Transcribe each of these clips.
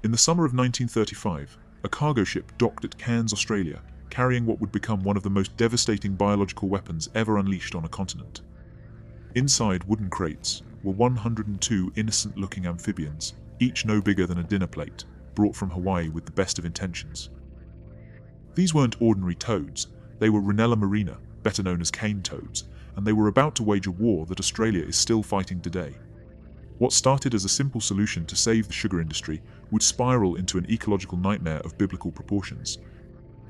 In the summer of 1935, a cargo ship docked at Cairns, Australia, carrying what would become one of the most devastating biological weapons ever unleashed on a continent. Inside wooden crates were 102 innocent-looking amphibians, each no bigger than a dinner plate, brought from Hawaii with the best of intentions. These weren't ordinary toads, they were Rhinella marina, better known as cane toads, and they were about to wage a war that Australia is still fighting today. What started as a simple solution to save the sugar industry would spiral into an ecological nightmare of biblical proportions.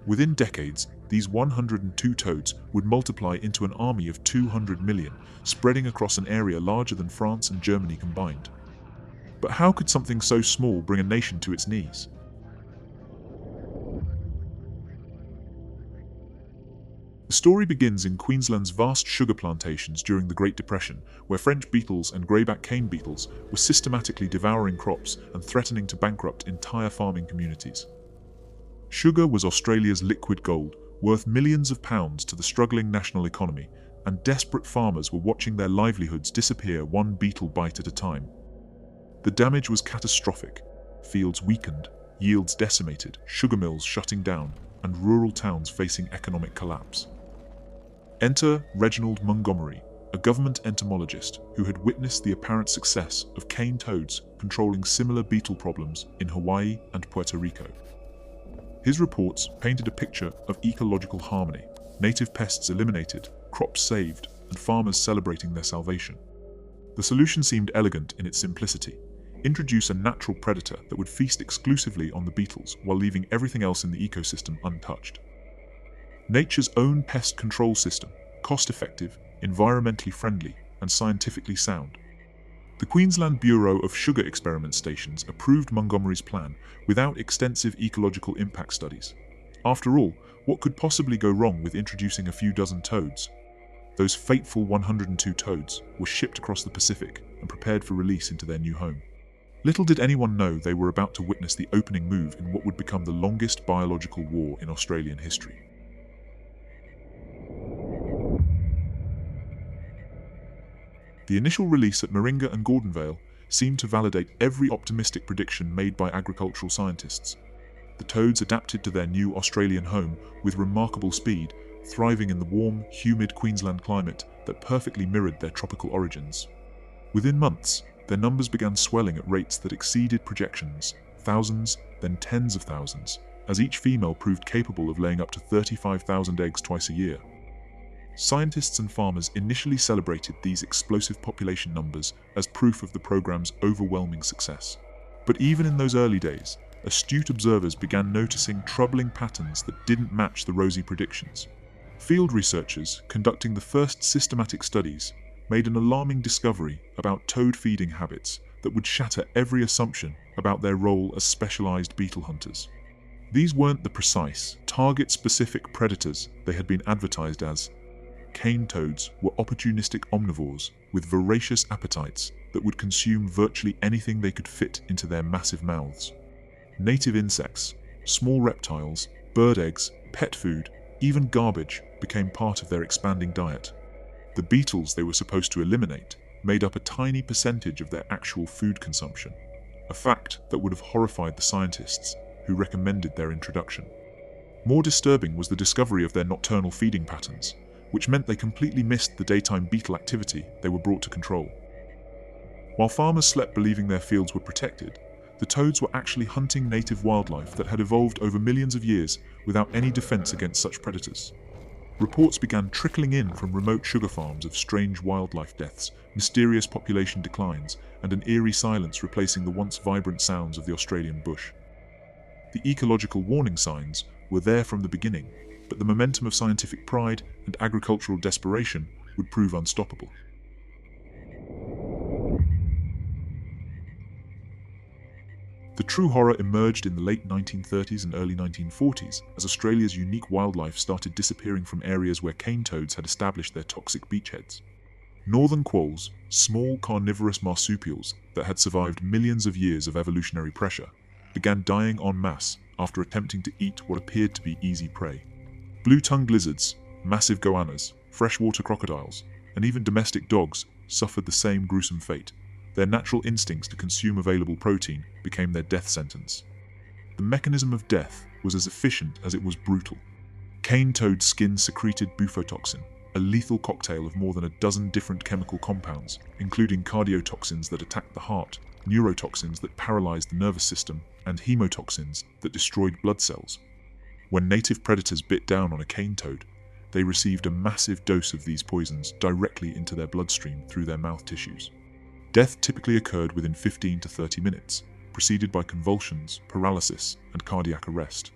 Within decades, these 102 toads would multiply into an army of 200 million, spreading across an area larger than France and Germany combined. But how could something so small bring a nation to its knees? The story begins in Queensland's vast sugar plantations during the Great Depression, where French beetles and greyback cane beetles were systematically devouring crops and threatening to bankrupt entire farming communities. Sugar was Australia's liquid gold, worth millions of pounds to the struggling national economy, and desperate farmers were watching their livelihoods disappear one beetle bite at a time. The damage was catastrophic. Fields weakened, yields decimated, sugar mills shutting down, and rural towns facing economic collapse. Enter Reginald Montgomery, a government entomologist who had witnessed the apparent success of cane toads controlling similar beetle problems in Hawaii and Puerto Rico. His reports painted a picture of ecological harmony, native pests eliminated, crops saved, and farmers celebrating their salvation. The solution seemed elegant in its simplicity. Introduce a natural predator that would feast exclusively on the beetles while leaving everything else in the ecosystem untouched. Nature's own pest control system, cost-effective, environmentally friendly, and scientifically sound. The Queensland Bureau of Sugar Experiment Stations approved Montgomery's plan without extensive ecological impact studies. After all, what could possibly go wrong with introducing a few dozen toads? Those fateful 102 toads were shipped across the Pacific and prepared for release into their new home. Little did anyone know they were about to witness the opening move in what would become the longest biological war in Australian history. The initial release at Moringa and Gordonvale seemed to validate every optimistic prediction made by agricultural scientists. The toads adapted to their new Australian home with remarkable speed, thriving in the warm, humid Queensland climate that perfectly mirrored their tropical origins. Within months, their numbers began swelling at rates that exceeded projections, thousands, then tens of thousands, as each female proved capable of laying up to 35,000 eggs twice a year. Scientists and farmers initially celebrated these explosive population numbers as proof of the program's overwhelming success. But even in those early days, astute observers began noticing troubling patterns that didn't match the rosy predictions. Field researchers conducting the first systematic studies made an alarming discovery about toad feeding habits that would shatter every assumption about their role as specialized beetle hunters. These weren't the precise, target-specific predators they had been advertised as. Cane toads were opportunistic omnivores with voracious appetites that would consume virtually anything they could fit into their massive mouths. Native insects, small reptiles, bird eggs, pet food, even garbage became part of their expanding diet. The beetles they were supposed to eliminate made up a tiny percentage of their actual food consumption, a fact that would have horrified the scientists who recommended their introduction. More disturbing was the discovery of their nocturnal feeding patterns, which meant they completely missed the daytime beetle activity they were brought to control. While farmers slept believing their fields were protected, the toads were actually hunting native wildlife that had evolved over millions of years without any defense against such predators. Reports began trickling in from remote sugar farms of strange wildlife deaths, mysterious population declines, and an eerie silence replacing the once vibrant sounds of the Australian bush. The ecological warning signs were there from the beginning, but the momentum of scientific pride and agricultural desperation would prove unstoppable. The true horror emerged in the late 1930s and early 1940s as Australia's unique wildlife started disappearing from areas where cane toads had established their toxic beachheads. Northern quolls, small carnivorous marsupials that had survived millions of years of evolutionary pressure, began dying en masse after attempting to eat what appeared to be easy prey. Blue-tongued lizards, massive goannas, freshwater crocodiles, and even domestic dogs suffered the same gruesome fate. their natural instincts to consume available protein became their death sentence. The mechanism of death was as efficient as it was brutal. Cane toad skin secreted bufotoxin, a lethal cocktail of more than a dozen different chemical compounds, including cardiotoxins that attacked the heart, neurotoxins that paralyzed the nervous system, and hemotoxins that destroyed blood cells. When native predators bit down on a cane toad, they received a massive dose of these poisons directly into their bloodstream through their mouth tissues. Death typically occurred within 15 to 30 minutes, preceded by convulsions, paralysis, and cardiac arrest.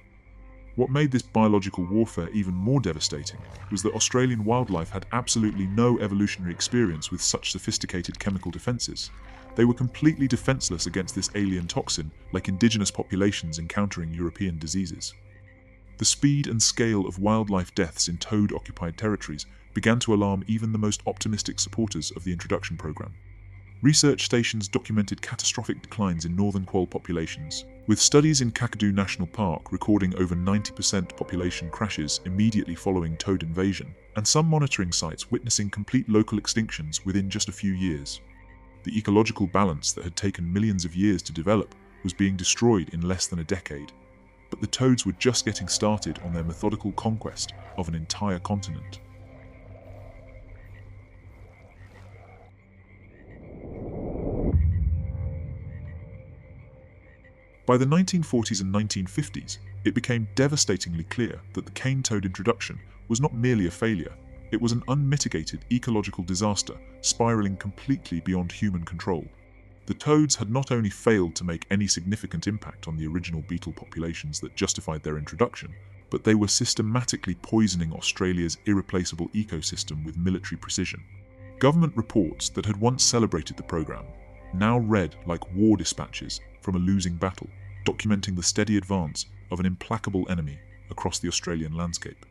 What made this biological warfare even more devastating was that Australian wildlife had absolutely no evolutionary experience with such sophisticated chemical defenses. They were completely defenseless against this alien toxin, like indigenous populations encountering European diseases. The speed and scale of wildlife deaths in toad-occupied territories began to alarm even the most optimistic supporters of the introduction program. Research stations documented catastrophic declines in northern quoll populations, with studies in Kakadu National Park recording over 90% population crashes immediately following toad invasion, and some monitoring sites witnessing complete local extinctions within just a few years. The ecological balance that had taken millions of years to develop was being destroyed in less than a decade, but the toads were just getting started on their methodical conquest of an entire continent. By the 1940s and 1950s, it became devastatingly clear that the cane toad introduction was not merely a failure, it was an unmitigated ecological disaster spiraling completely beyond human control. The toads had not only failed to make any significant impact on the original beetle populations that justified their introduction, but they were systematically poisoning Australia's irreplaceable ecosystem with military precision. Government reports that had once celebrated the program now read like war dispatches from a losing battle, documenting the steady advance of an implacable enemy across the Australian landscape.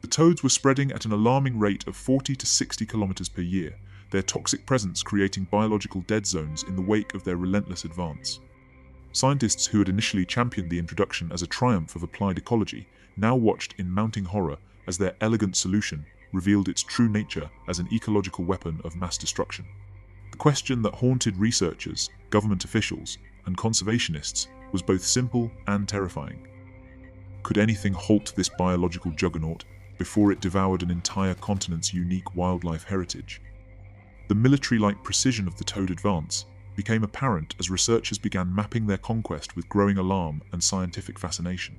The toads were spreading at an alarming rate of 40 to 60 kilometers per year, their toxic presence creating biological dead zones in the wake of their relentless advance. Scientists who had initially championed the introduction as a triumph of applied ecology now watched in mounting horror as their elegant solution revealed its true nature as an ecological weapon of mass destruction. The question that haunted researchers, government officials, and conservationists was both simple and terrifying. Could anything halt this biological juggernaut before it devoured an entire continent's unique wildlife heritage? The military-like precision of the toad advance became apparent as researchers began mapping their conquest with growing alarm and scientific fascination.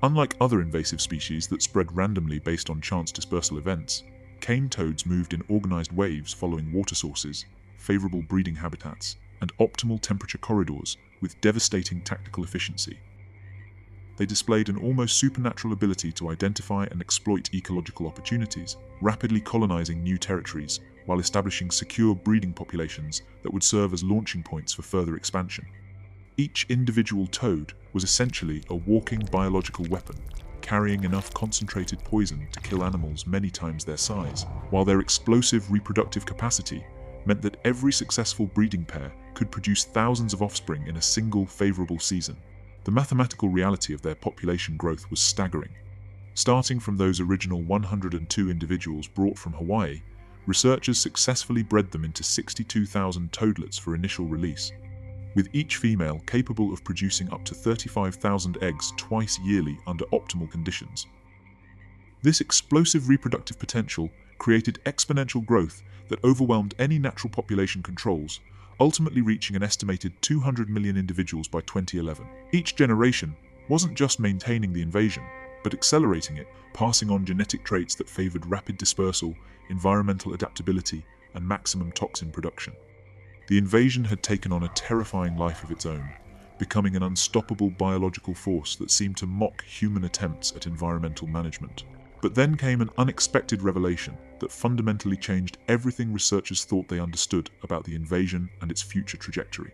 Unlike other invasive species that spread randomly based on chance dispersal events, cane toads moved in organized waves following water sources, favorable breeding habitats, and optimal temperature corridors with devastating tactical efficiency. They displayed an almost supernatural ability to identify and exploit ecological opportunities, rapidly colonizing new territories while establishing secure breeding populations that would serve as launching points for further expansion. Each individual toad was essentially a walking biological weapon, carrying enough concentrated poison to kill animals many times their size, while their explosive reproductive capacity meant that every successful breeding pair could produce thousands of offspring in a single favorable season. The mathematical reality of their population growth was staggering. Starting from those original 102 individuals brought from Hawaii, researchers successfully bred them into 62,000 toadlets for initial release, with each female capable of producing up to 35,000 eggs twice yearly under optimal conditions. This explosive reproductive potential created exponential growth that overwhelmed any natural population controls, ultimately reaching an estimated 200 million individuals by 2011. Each generation wasn't just maintaining the invasion, but accelerating it, passing on genetic traits that favored rapid dispersal, environmental adaptability, and maximum toxin production. The invasion had taken on a terrifying life of its own, becoming an unstoppable biological force that seemed to mock human attempts at environmental management. But then came an unexpected revelation that fundamentally changed everything researchers thought they understood about the invasion and its future trajectory.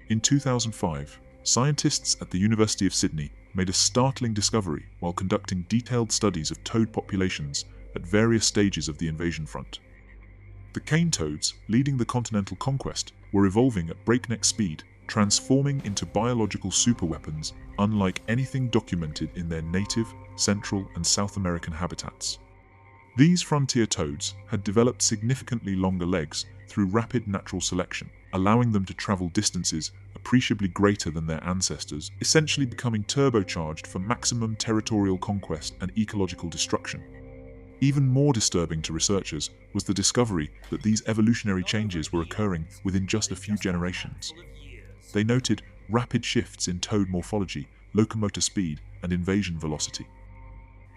In 2005, scientists at the University of Sydney made a startling discovery while conducting detailed studies of toad populations at various stages of the invasion front. The cane toads, leading the continental conquest, were evolving at breakneck speed, transforming into biological superweapons unlike anything documented in their native, Central and South American habitats. These frontier toads had developed significantly longer legs through rapid natural selection, allowing them to travel distances appreciably greater than their ancestors, essentially becoming turbocharged for maximum territorial conquest and ecological destruction. Even more disturbing to researchers was the discovery that these evolutionary changes were occurring within just a few generations. They noted rapid shifts in toad morphology, locomotor speed, and invasion velocity.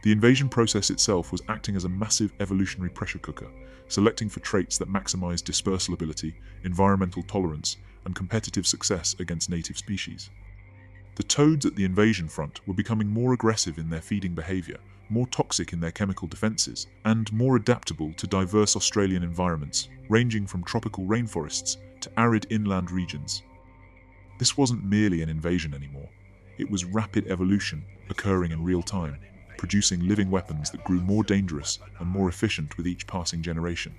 The invasion process itself was acting as a massive evolutionary pressure cooker, selecting for traits that maximize dispersal ability, environmental tolerance, and competitive success against native species. The toads at the invasion front were becoming more aggressive in their feeding behavior, more toxic in their chemical defenses, and more adaptable to diverse Australian environments, ranging from tropical rainforests to arid inland regions. This wasn't merely an invasion anymore. It was rapid evolution occurring in real time, producing living weapons that grew more dangerous and more efficient with each passing generation.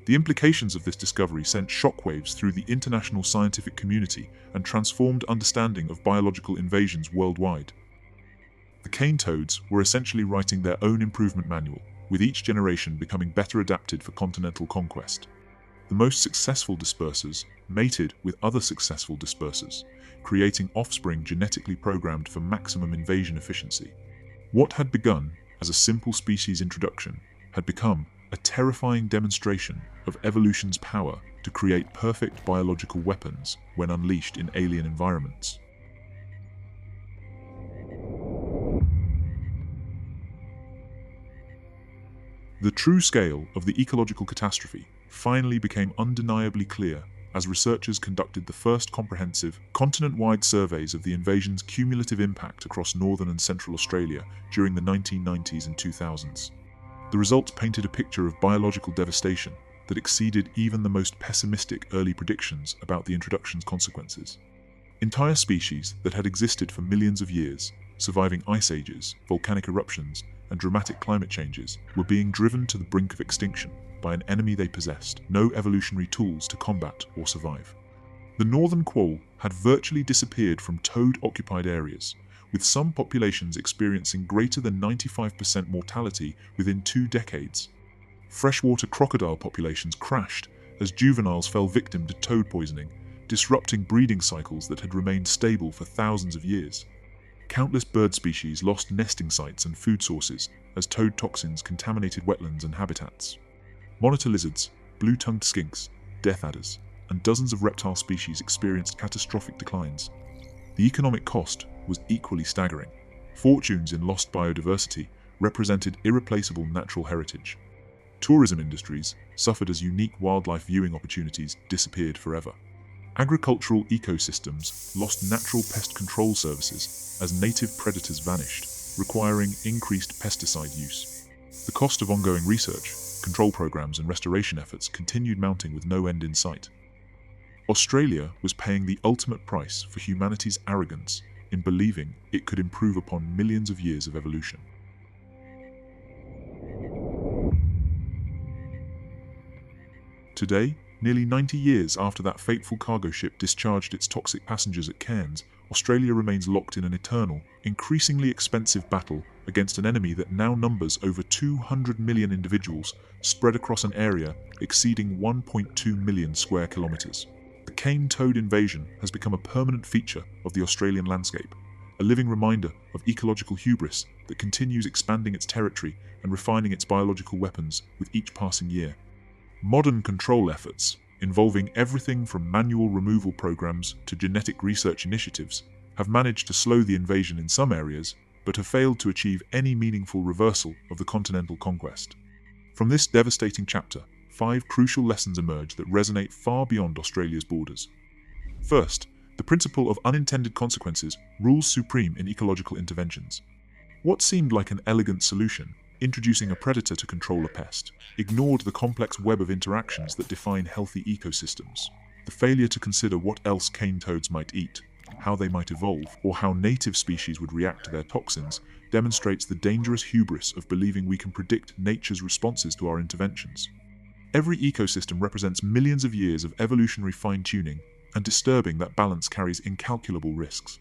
The implications of this discovery sent shockwaves through the international scientific community and transformed understanding of biological invasions worldwide. The cane toads were essentially writing their own improvement manual, with each generation becoming better adapted for continental conquest. The most successful dispersers mated with other successful dispersers, creating offspring genetically programmed for maximum invasion efficiency. What had begun as a simple species introduction had become a terrifying demonstration of evolution's power to create perfect biological weapons when unleashed in alien environments. The true scale of the ecological catastrophe finally became undeniably clear as researchers conducted the first comprehensive, continent-wide surveys of the invasion's cumulative impact across northern and central Australia during the 1990s and 2000s. The results painted a picture of biological devastation that exceeded even the most pessimistic early predictions about the introduction's consequences. Entire species that had existed for millions of years, surviving ice ages, volcanic eruptions, and dramatic climate changes, were being driven to the brink of extinction by an enemy they possessed no evolutionary tools to combat or survive. The northern quoll had virtually disappeared from toad-occupied areas, with some populations experiencing greater than 95% mortality within 2 decades. Freshwater crocodile populations crashed as juveniles fell victim to toad poisoning, disrupting breeding cycles that had remained stable for thousands of years. Countless bird species lost nesting sites and food sources as toad toxins contaminated wetlands and habitats. Monitor lizards, blue-tongued skinks, death adders, and dozens of reptile species experienced catastrophic declines. The economic cost was equally staggering. Fortunes in lost biodiversity represented irreplaceable natural heritage. Tourism industries suffered as unique wildlife viewing opportunities disappeared forever. Agricultural ecosystems lost natural pest control services as native predators vanished, requiring increased pesticide use. The cost of ongoing research, control programs, and restoration efforts continued mounting with no end in sight. Australia was paying the ultimate price for humanity's arrogance in believing it could improve upon millions of years of evolution. Today, nearly 90 years after that fateful cargo ship discharged its toxic passengers at Cairns, Australia remains locked in an eternal, increasingly expensive battle against an enemy that now numbers over 200 million individuals spread across an area exceeding 1.2 million square kilometres. The cane toad invasion has become a permanent feature of the Australian landscape, a living reminder of ecological hubris that continues expanding its territory and refining its biological weapons with each passing year. Modern control efforts, involving everything from manual removal programs to genetic research initiatives, have managed to slow the invasion in some areas, but have failed to achieve any meaningful reversal of the continental conquest. From this devastating chapter, 5 crucial lessons emerge that resonate far beyond Australia's borders. First, the principle of unintended consequences rules supreme in ecological interventions. What seemed like an elegant solution, introducing a predator to control a pest, ignored the complex web of interactions that define healthy ecosystems. The failure to consider what else cane toads might eat, how they might evolve, or how native species would react to their toxins demonstrates the dangerous hubris of believing we can predict nature's responses to our interventions. Every ecosystem represents millions of years of evolutionary fine-tuning, and disturbing that balance carries incalculable risks.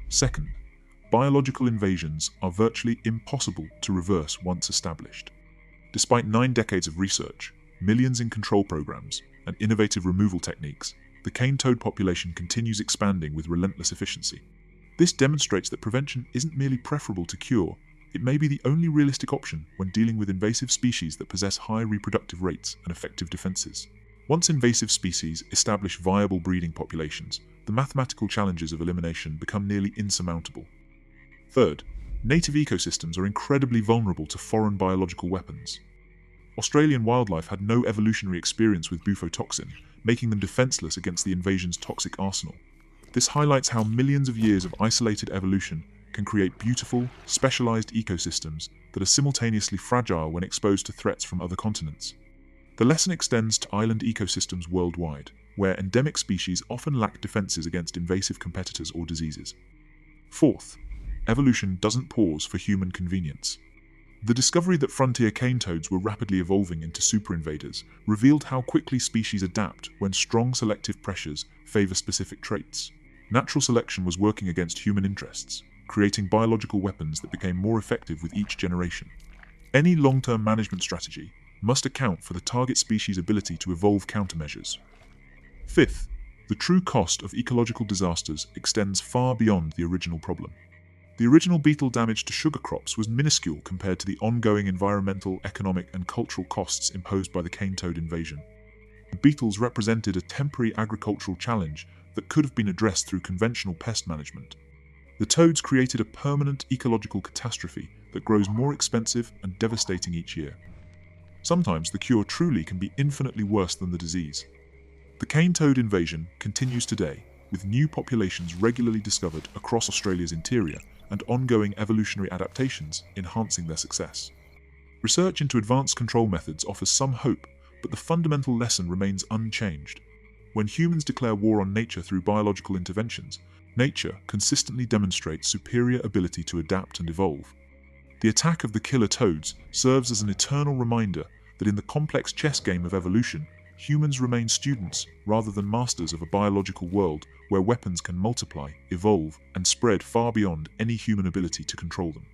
Second, biological invasions are virtually impossible to reverse once established. Despite 9 decades of research, millions in control programs, and innovative removal techniques, the cane toad population continues expanding with relentless efficiency. This demonstrates that prevention isn't merely preferable to cure, it may be the only realistic option when dealing with invasive species that possess high reproductive rates and effective defenses. Once invasive species establish viable breeding populations, the mathematical challenges of elimination become nearly insurmountable. Third, native ecosystems are incredibly vulnerable to foreign biological weapons. Australian wildlife had no evolutionary experience with bufotoxin, making them defenseless against the invasion's toxic arsenal. This highlights how millions of years of isolated evolution can create beautiful, specialized ecosystems that are simultaneously fragile when exposed to threats from other continents. The lesson extends to island ecosystems worldwide, where endemic species often lack defenses against invasive competitors or diseases. Fourth, evolution doesn't pause for human convenience. The discovery that frontier cane toads were rapidly evolving into super-invaders revealed how quickly species adapt when strong selective pressures favor specific traits. Natural selection was working against human interests, creating biological weapons that became more effective with each generation. Any long-term management strategy must account for the target species' ability to evolve countermeasures. Fifth, the true cost of ecological disasters extends far beyond the original problem. The original beetle damage to sugar crops was minuscule compared to the ongoing environmental, economic, and cultural costs imposed by the cane toad invasion. The beetles represented a temporary agricultural challenge that could have been addressed through conventional pest management. The toads created a permanent ecological catastrophe that grows more expensive and devastating each year. Sometimes the cure truly can be infinitely worse than the disease. The cane toad invasion continues today, with new populations regularly discovered across Australia's interior and ongoing evolutionary adaptations enhancing their success. Research into advanced control methods offers some hope, but the fundamental lesson remains unchanged. When humans declare war on nature through biological interventions, nature consistently demonstrates superior ability to adapt and evolve. The attack of the killer toads serves as an eternal reminder that in the complex chess game of evolution, humans remain students rather than masters of a biological world where weapons can multiply, evolve, and spread far beyond any human ability to control them.